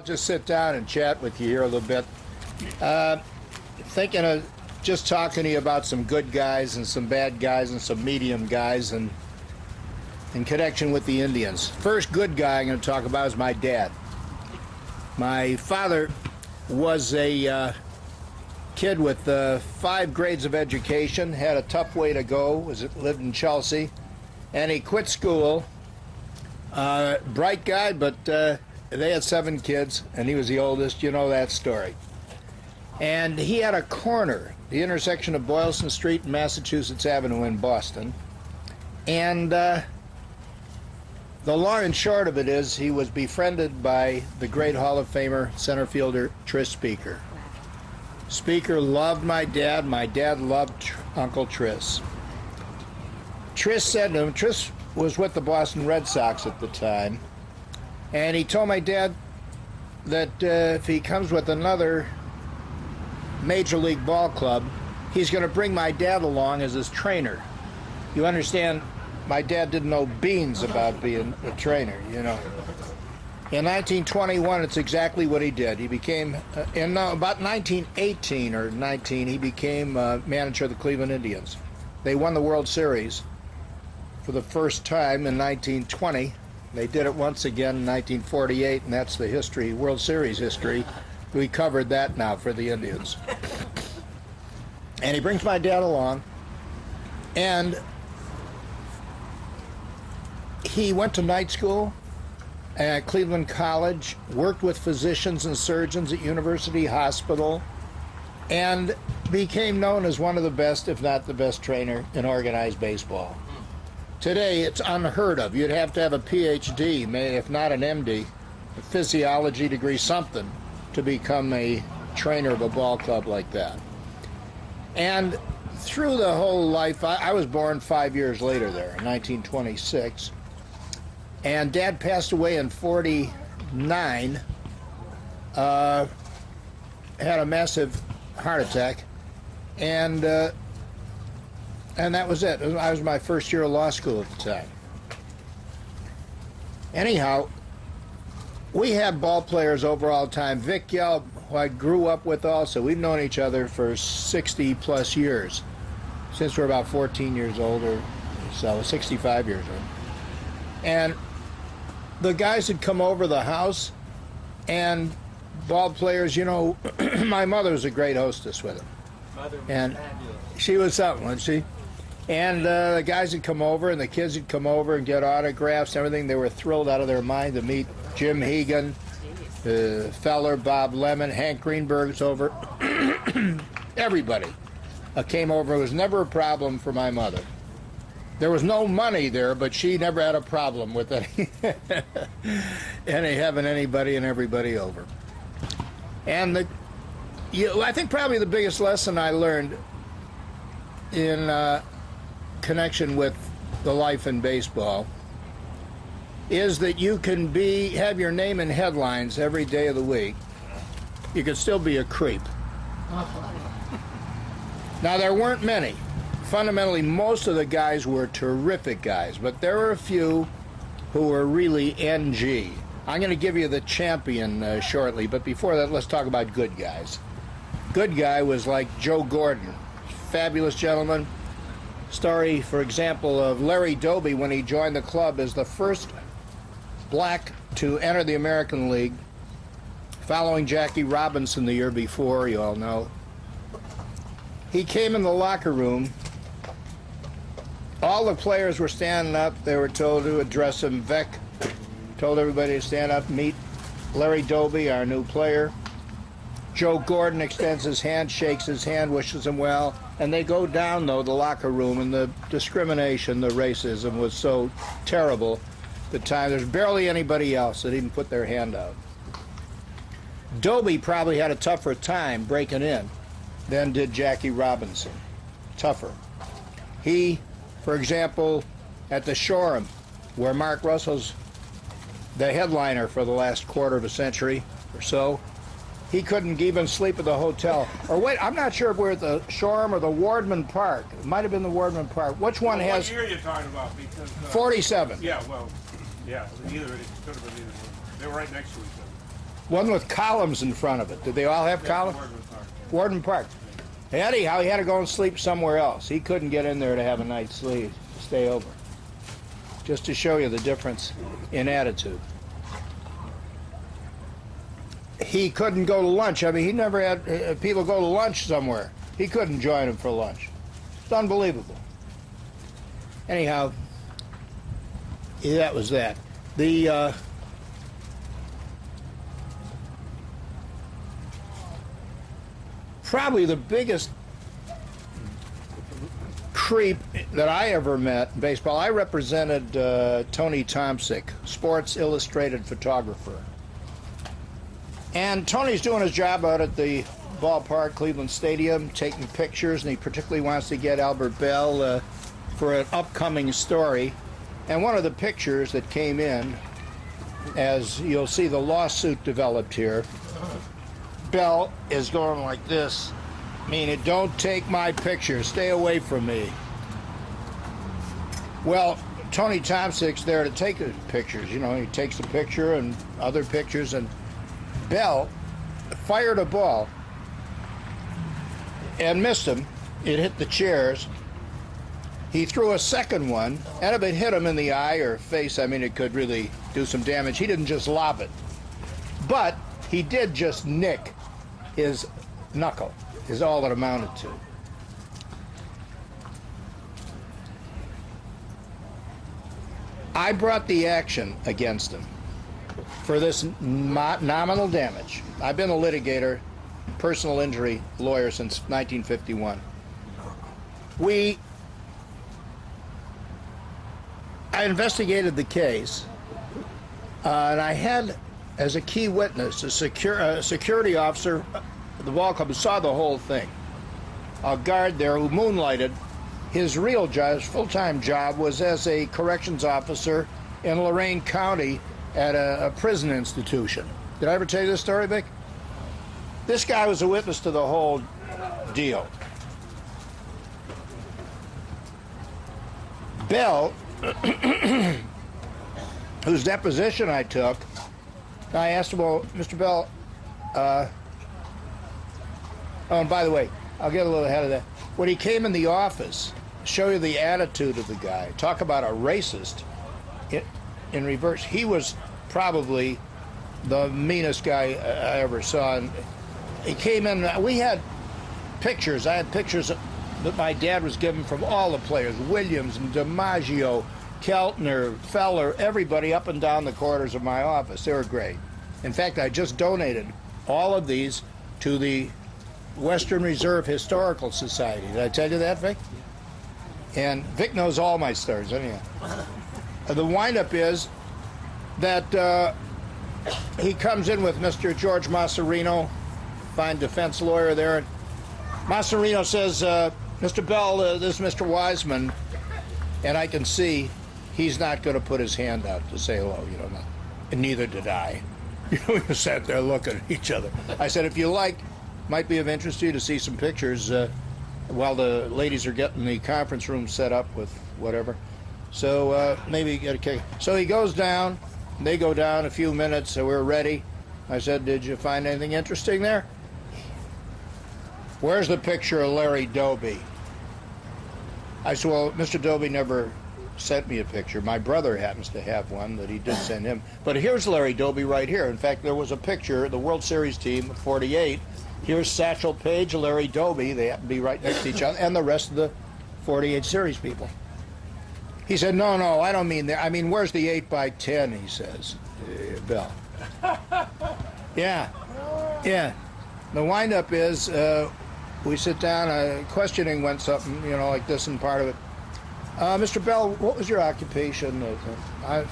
Just sit down and chat with you here a little bit. Thinking of just talking to you about some good guys and some bad guys and some medium guys and in connection with the Indians. First good guy I'm going to talk about is my dad. My father was a kid with 5 grades of education, had a tough way to go, lived in Chelsea, and he quit school. Bright guy, but they had 7 kids, and he was the oldest. You know that story. And he had a corner, the intersection of Boylston Street and Massachusetts Avenue in Boston. And the long and short of it is he was befriended by the great Hall of Famer center fielder Tris Speaker. Speaker loved my dad. My dad loved Uncle Tris. Tris said to him, Tris was with the Boston Red Sox at the time, and he told my dad that if he comes with another major league ball club, he's going to bring my dad along as his trainer. You understand, my dad didn't know beans about being a trainer, you know. In 1921, it's exactly what he did. He became, in about 1918 or 19, he became manager of the Cleveland Indians. They won the World Series for the first time in 1920. They did it once again in 1948, and that's the history, World Series history. We covered that now for the Indians. And he brings my dad along, and he went to night school at Cleveland College, worked with physicians and surgeons at University Hospital, and became known as one of the best, if not the best, trainer in organized baseball. Today, it's unheard of. You'd have to have a PhD, if not an MD, a physiology degree, something, to become a trainer of a ball club like that. And through the whole life, I was born 5 years later there, in 1926. And Dad passed away in 49, had a massive heart attack, and that was it. I was my first year of law school at the time. Anyhow, we had ball players over all the time. Vic Yelp, who I grew up with also, we've known each other for 60 plus years, since we're about 14 years old or so, 65 years old. And the guys had come over the house, and ball players, you know, my mother was a great hostess with them. And she was something, wasn't she? And the guys would come over, and the kids would come over and get autographs and everything. They were thrilled out of their mind to meet Jim Hegan, Feller, Bob Lemon, Hank Greenberg's over. Everybody came over. It was never a problem for my mother. There was no money there, but she never had a problem with having anybody and everybody over. And I think probably the biggest lesson I learned in connection with the life in baseball is that you can have your name in headlines every day of the week. You can still be a creep. Now, there weren't many. Fundamentally, most of the guys were terrific guys, but there were a few who were really NG. I'm going to give you the champion shortly, but before that, let's talk about good guys. Good guy was like Joe Gordon, fabulous gentleman. Story, for example, of Larry Doby when he joined the club as the first black to enter the American League, following Jackie Robinson the year before, you all know. He came in the locker room. All the players were standing up. They were told to address him. Vec told everybody to stand up, meet Larry Doby, our new player. Joe Gordon extends his hand, shakes his hand, wishes him well, and they go down, though, the locker room, and the discrimination, the racism was so terrible at the time. There's barely anybody else that even put their hand out. Doby probably had a tougher time breaking in than did Jackie Robinson. Tougher. He, for example, at the Shoreham, where Mark Russell's the headliner for the last quarter of a century or so, he couldn't even sleep at the hotel. Or wait, I'm not sure if we're at the Shoreham or the Wardman Park. It might have been the Wardman Park. Which one has... What year are you talking about? Because, 47. Yeah, well, yeah, it could have been either one. They were right next to each other. One with columns in front of it. Did they all have columns? Warden Park. Anyhow, he had to go and sleep somewhere else. He couldn't get in there to have a night's sleep, stay over. Just to show you the difference in attitude. He couldn't go to lunch. I mean, he never had people go to lunch somewhere. He couldn't join them for lunch. It's unbelievable. Anyhow, that was that. The probably the biggest creep that I ever met in baseball, I represented Tony Tomsick, Sports Illustrated photographer. And Tony's doing his job out at the ballpark, Cleveland Stadium, taking pictures, and he particularly wants to get Albert Bell for an upcoming story. And one of the pictures that came in, as you'll see the lawsuit developed here, Bell is going like this, meaning don't take my picture, stay away from me. Well, Tony Tomsick's there to take the pictures. You know, he takes the picture and other pictures, and Bell fired a ball and missed him. It hit the chairs. He threw a second one, and if it hit him in the eye or face, I mean, it could really do some damage. He didn't just lob it, but he did just nick his knuckle, is all it amounted to. I brought the action against him for this nominal damage. I've been a litigator, personal injury lawyer since 1951. I investigated the case, and I had as a key witness a security officer at the ball club who saw the whole thing. A guard there who moonlighted. His real job, his full-time job, was as a corrections officer in Lorain County at a prison institution. Did I ever tell you this story, Vic? This guy was a witness to the whole deal. Bell, whose deposition I took, I asked him, well, Mr. Bell, oh, and by the way, I'll get a little ahead of that. When he came in the office, show you the attitude of the guy. Talk about a racist in reverse. He was probably the meanest guy I ever saw. And he came in, we had pictures. I had pictures that my dad was given from all the players, Williams and DiMaggio, Keltner, Feller, everybody up and down the corridors of my office. They were great. In fact, I just donated all of these to the Western Reserve Historical Society. Did I tell you that, Vic? And Vic knows all my stories, anyhow. The windup is that he comes in with Mr. George Masserino, fine defense lawyer there. Masserino says, Mr. Bell, this is Mr. Weisman, and I can see he's not going to put his hand out to say hello, you know, and neither did I. You know, we sat there looking at each other. I said, if you like, might be of interest to you to see some pictures while the ladies are getting the conference room set up with whatever. So maybe get a kick. So he goes down, they go down a few minutes, so we're ready. I said, did you find anything interesting there? Where's the picture of Larry Doby? I said, well, Mr. Doby never sent me a picture. My brother happens to have one that he did send him. But here's Larry Doby right here. In fact, there was a picture, the World Series team, 48. Here's Satchel Paige, Larry Doby. They happen to be right next to each other, and the rest of the 48 series people. He said, no, I don't mean that. I mean, where's the 8x10, he says, Bell. Yeah. The windup is, we sit down, questioning went something, you know, like this and part of it. Mr. Bell, what was your occupation? I was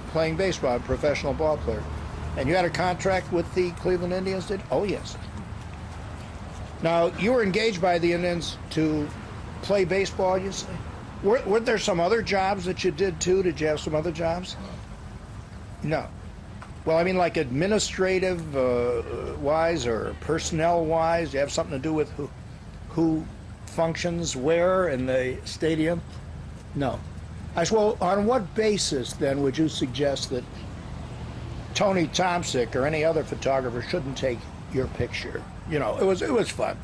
playing baseball, a professional ball player. And you had a contract with the Cleveland Indians, did? Oh, yes. Now, you were engaged by the Indians to play baseball, you say? Weren't there some other jobs that you did, too? Did you have some other jobs? No. Well, I mean, like administrative-wise or personnel-wise? Do you have something to do with who functions where in the stadium? No. I said, well, on what basis, then, would you suggest that Tony Tomsick or any other photographer shouldn't take your picture. You know, it was fun.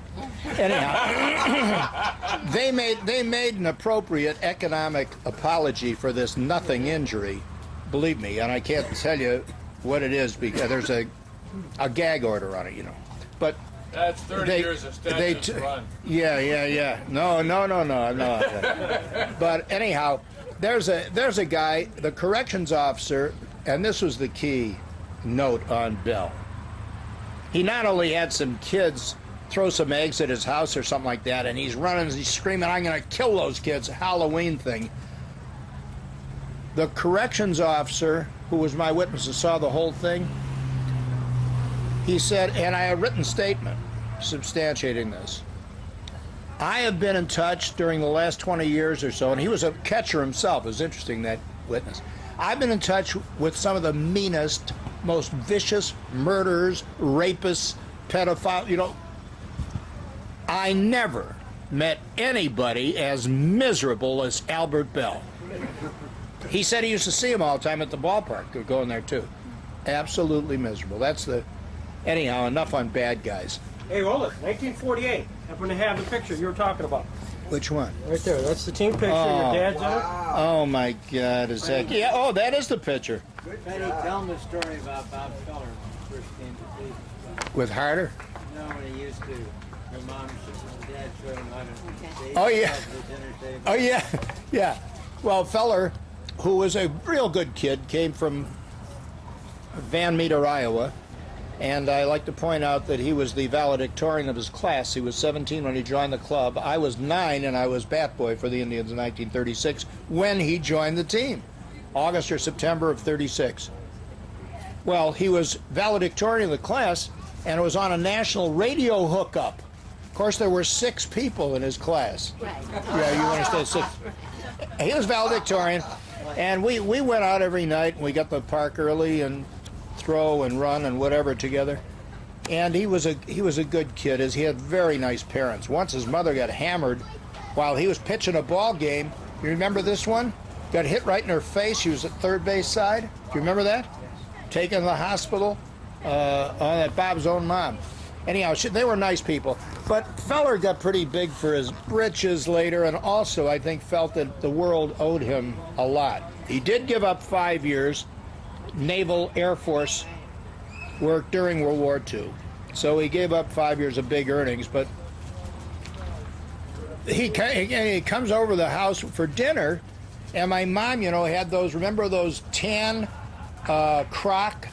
Anyhow, they made an appropriate economic apology for this nothing injury, believe me, and I can't tell you what it is because there's a gag order on it, you know. But that's 30 years of statutes run. Yeah. No. But anyhow, there's a guy, the corrections officer, and this was the key note on Bill. He not only had some kids throw some eggs at his house or something like that, and he's running, he's screaming, "I'm going to kill those kids," Halloween thing. The corrections officer, who was my witness and saw the whole thing, he said, and I have a written statement substantiating this, I have been in touch during the last 20 years or so, and he was a catcher himself. It was interesting, that witness. I've been in touch with some of the meanest, most vicious murderers, rapists, pedophiles, you know. I never met anybody as miserable as Albert Bell. He said he used to see him all the time at the ballpark, going there too. Absolutely miserable. Anyhow, enough on bad guys. Hey, Olaf, 1948. Happen to have the picture you were talking about. Which one? Right there. That's the team picture. Your dad's in it. Oh my God! Is that? Yeah. Oh, that is the picture. Betty, tell them the story about Bob Feller when he first came to Cleveland. With Harder? No, when he used to. Your mom, dad showed him how to. Oh yeah. The dinner table. Oh yeah. Yeah. Well, Feller, who was a real good kid, came from Van Meter, Iowa. And I like to point out that he was the valedictorian of his class. He was 17 when he joined the club. I was 9, and I was bat boy for the Indians in 1936 when he joined the team, August or September of 36. Well, he was valedictorian of the class, and it was on a national radio hookup. Of course, there were 6 people in his class. Right. Yeah, you understand, 6. He was valedictorian, and we went out every night, and we got to the park early and throw and run and whatever together, and he was a good kid. He had very nice parents. Once his mother got hammered while he was pitching a ball game. You remember this one? Got hit right in her face. She was at third base side. Do you remember that? Taken to the hospital on Bob's own mom. Anyhow, they were nice people. But Feller got pretty big for his britches later, and also I think felt that the world owed him a lot. He did give up 5 years Naval Air Force work during World War II. So he gave up 5 years of big earnings, but he comes over to the house for dinner, and my mom, you know, had those, remember those tan crock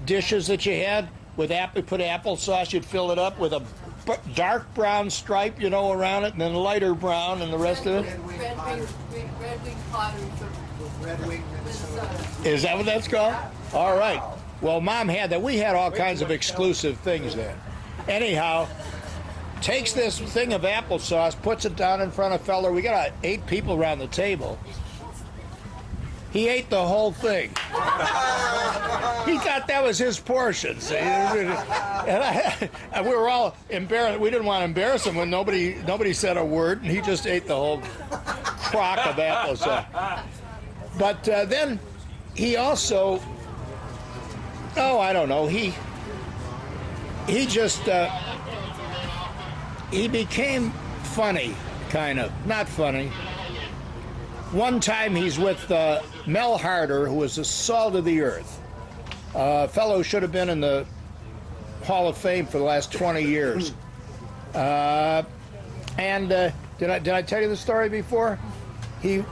dishes that you had with put applesauce, you'd fill it up with a dark brown stripe, you know, around it, and then lighter brown and the rest of it? Red wing pottery. Red Wing, Minnesota. Is that what that's called? All right. Well, Mom had that. We had all kinds of exclusive things there. Anyhow, takes this thing of applesauce, puts it down in front of Feller. We got 8 people around the table. He ate the whole thing. He thought that was his portion. See? And we were all embarrassed. We didn't want to embarrass him when nobody said a word, and he just ate the whole crock of applesauce. But then he also, I don't know, he just, he became funny, kind of. Not funny. One time he's with Mel Harder, who was the salt of the earth. Fellow should have been in the Hall of Fame for the last 20 years. Did I tell you the story before? He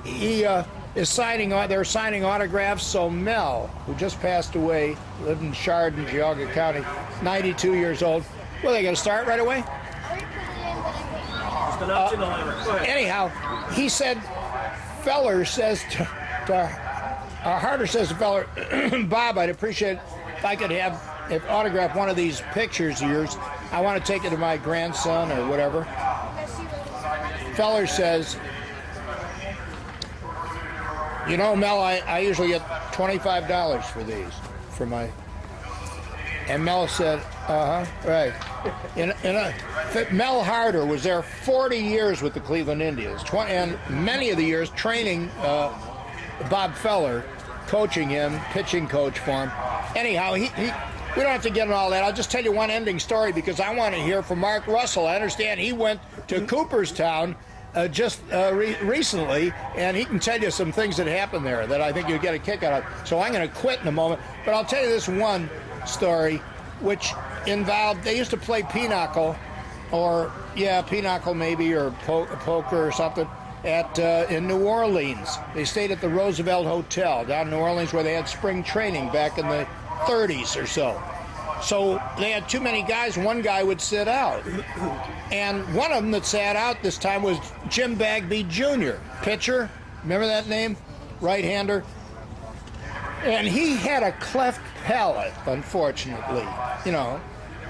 is signing, they're signing autographs, so Mel, who just passed away, lived in Chardon, Geauga County, 92 years old. Well, they going to start right away? Anyhow, he said, Feller says to Harder says to Feller, Bob, I'd appreciate if I could autograph one of these pictures of yours. I want to take it to my grandson or whatever. Feller says, you know, Mel, I usually get $25 for these, for my... And Mel said, right. Mel Harder was there 40 years with the Cleveland Indians, and many of the years training Bob Feller coaching him, pitching coach for him. Anyhow, we don't have to get into all that. I'll just tell you one ending story because I want to hear from Mark Russell. I understand he went to Cooperstown just recently, and he can tell you some things that happened there that I think you'll get a kick out of. So I'm going to quit in a moment, but I'll tell you this one story, which involved, they used to play pinochle, or pinochle maybe, or poker or something, in New Orleans. They stayed at the Roosevelt Hotel down in New Orleans where they had spring training back in the 30s or so. So they had too many guys, one guy would sit out. And one of them that sat out this time was Jim Bagby Jr., pitcher. Remember that name? Right-hander. And he had a cleft palate, unfortunately. You know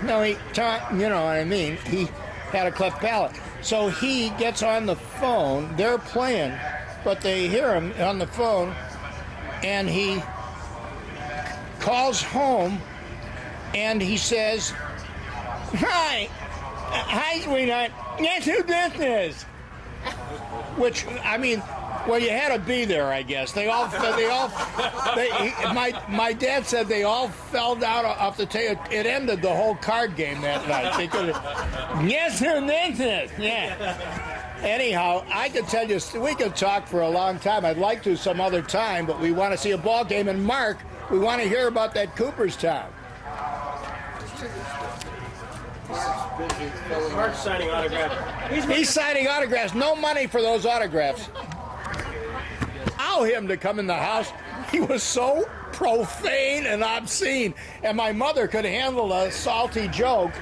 what I mean? He had a cleft palate. So he gets on the phone. They're playing, but they hear him on the phone, and he calls home, and he says, Hi, sweetheart. Guess who this is? Which, I mean, well, you had to be there, I guess. My dad said they all fell down off the table. It ended the whole card game that night. They could have, guess who this is? Yeah. Anyhow, I could tell you, we could talk for a long time. I'd like to some other time, but we want to see a ball game. And Mark, we want to hear about that Cooperstown. Mark's signing autographs. He's signing autographs. No money for those autographs. Allow him to come in the house. He was so profane and obscene. And my mother could handle a salty joke,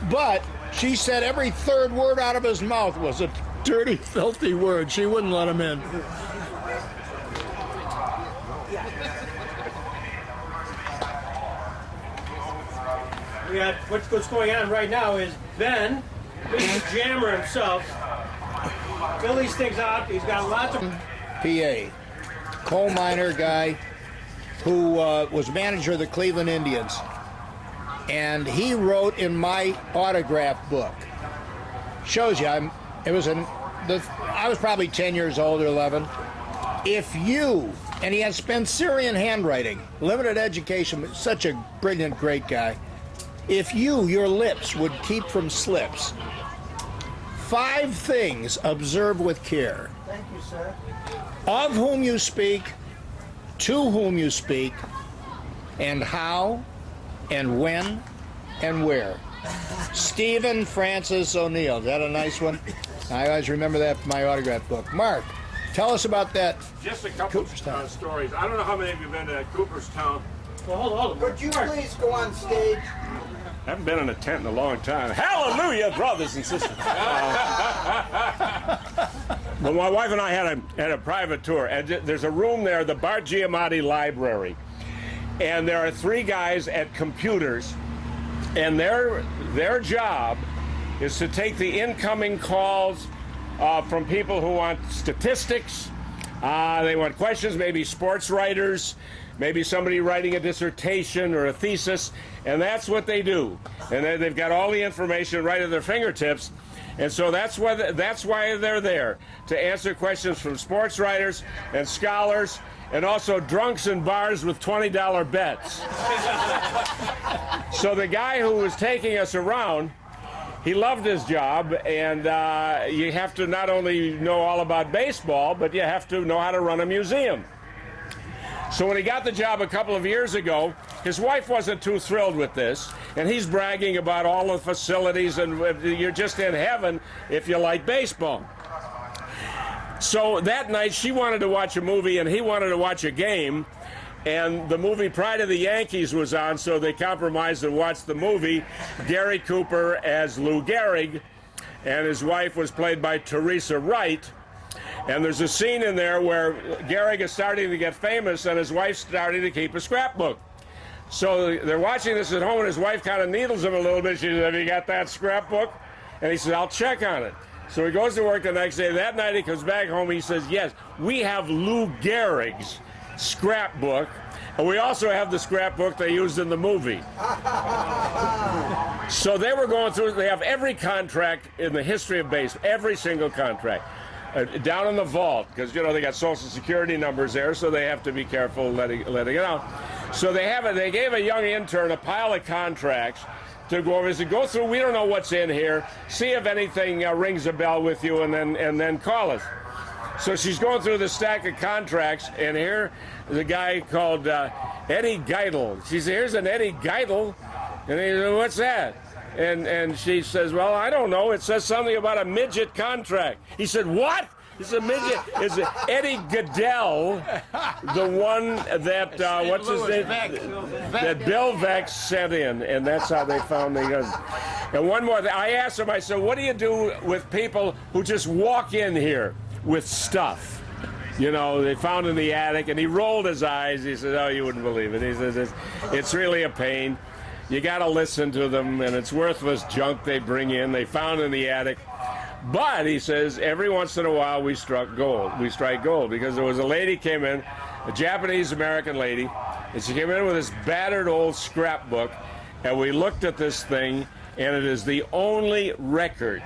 but she said every third word out of his mouth was a dirty, filthy word. She wouldn't let him in. We got what's going on right now is Ben, Mr. Jammer himself, fill these things out. He's got lots of PA, coal miner guy who was manager of the Cleveland Indians, and he wrote in my autograph book. Shows you, I was probably 10 years old or 11. If you, and he had Spencerian handwriting, limited education, but such a brilliant, great guy. If your lips would keep from slips, 5 things observe with care. Thank you, sir. Of whom you speak, to whom you speak, and how, and when, and where. Stephen Francis O'Neill. Is that a nice one? I always remember that from my autograph book. Mark, tell us about that. Just a couple stories. I don't know how many of you have been to Cooperstown. Well, hold on. Would you please go on stage? I haven't been in a tent in a long time. Hallelujah, brothers and sisters. Well, my wife and I had a private tour, and there's a room there, the Bart Giamatti Library, and there are 3 guys at computers, and their job is to take the incoming calls from people who want statistics. They want questions, maybe sports writers, maybe somebody writing a dissertation or a thesis, and that's what they do. And they've got all the information right at their fingertips, and so that's why they're there, to answer questions from sports writers and scholars, and also drunks in bars with $20 bets. So the guy who was taking us around, he loved his job, and you have to not only know all about baseball, but you have to know how to run a museum. So when he got the job a couple of years ago, his wife wasn't too thrilled with this, and he's bragging about all the facilities, and you're just in heaven if you like baseball. So that night, she wanted to watch a movie, and he wanted to watch a game, and the movie Pride of the Yankees was on, so they compromised and watched the movie. Gary Cooper as Lou Gehrig, and his wife was played by Teresa Wright. And there's a scene in there where Gehrig is starting to get famous, and his wife's starting to keep a scrapbook. So they're watching this at home, and his wife kind of needles him a little bit. She says, "Have you got that scrapbook?" And he says, "I'll check on it." So he goes to work the next day. That night he comes back home, he says, "Yes, we have Lou Gehrig's scrapbook, and we also have the scrapbook they used in the movie." So they were going through, they have every contract in the history of baseball, every single contract. down in the vault, because you know they got Social Security numbers there, so they have to be careful letting it out. So they gave a young intern a pile of contracts to go over. He said, go through. We don't know what's in here. See if anything rings a bell with you, and then call us. So she's going through the stack of contracts, and here is a guy called Eddie Geidel. She said, here's an Eddie Geidel. And he said, what's that? And she says, well, I don't know. It says something about a midget contract. He said, what? It's a midget. It's Eddie Goodell, the one that, what's his name? That Bill Vex sent in. And that's how they found the gun. And one more thing. I asked him, I said, what do you do with people who just walk in here with stuff? You know, they found in the attic, and he rolled his eyes. He said, oh, you wouldn't believe it. He says, it's really a pain. You got to listen to them, and it's worthless junk they bring in. They found in the attic. But, he says, every once in a while we strike gold. We strike gold, because there was a lady came in, a Japanese-American lady, and she came in with this battered old scrapbook, and we looked at this thing, and it is the only record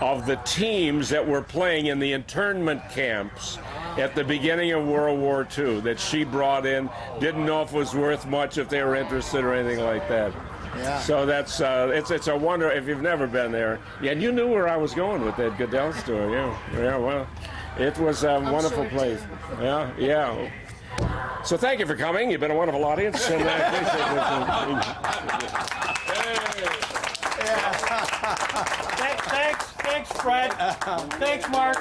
of the teams that were playing in the internment camps at the beginning of World War II that she brought in. Didn't know if it was worth much, if they were interested or anything like that. Yeah. So that's it's a wonder if you've never been there. Yeah, and you knew where I was going with that Goodell story. Yeah. Well, it was a wonderful place. Yeah. So thank you for coming. You've been a wonderful audience, and I appreciate it. Thanks, Fred. Thanks, Mark.